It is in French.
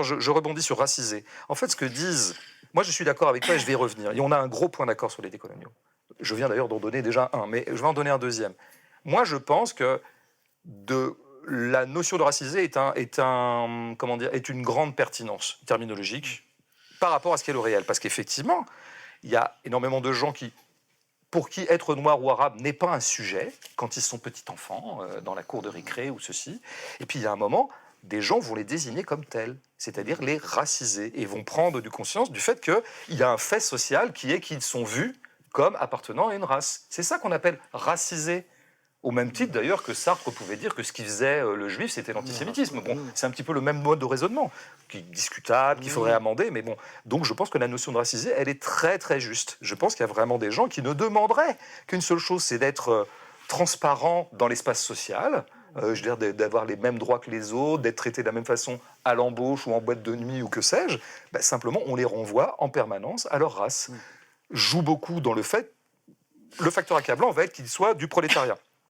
je rebondis sur racisé. En fait, ce que disent... Moi, je suis d'accord avec toi et je vais y revenir. Et on a un gros point d'accord sur les décoloniaux. Je viens d'ailleurs d'en donner déjà un, mais je vais en donner un deuxième. Moi, je pense que la notion de racisé est une grande pertinence terminologique par rapport à ce qu'est le réel. Parce qu'effectivement, il y a énormément de gens pour qui être noir ou arabe n'est pas un sujet, quand ils sont petits enfants, dans la cour de récré ou ceci. Et puis il y a un moment, des gens vont les désigner comme tels, c'est-à-dire les raciser, et vont prendre du conscience du fait qu'il y a un fait social qui est qu'ils sont vus comme appartenant à une race. C'est ça qu'on appelle raciser. Au même titre d'ailleurs que Sartre pouvait dire que ce qui faisait le juif, c'était l'antisémitisme. Bon, c'est un petit peu le même mode de raisonnement, qui est discutable, qu'il faudrait amender, mais bon. Donc je pense que la notion de racisé, elle est très très juste. Je pense qu'il y a vraiment des gens qui ne demanderaient qu'une seule chose, c'est d'être transparent dans l'espace social, je veux dire d'avoir les mêmes droits que les autres, d'être traité de la même façon à l'embauche ou en boîte de nuit ou que sais-je. Ben, simplement, on les renvoie en permanence à leur race. Joue beaucoup dans le facteur accablant va être qu'ils soient du prolétariat.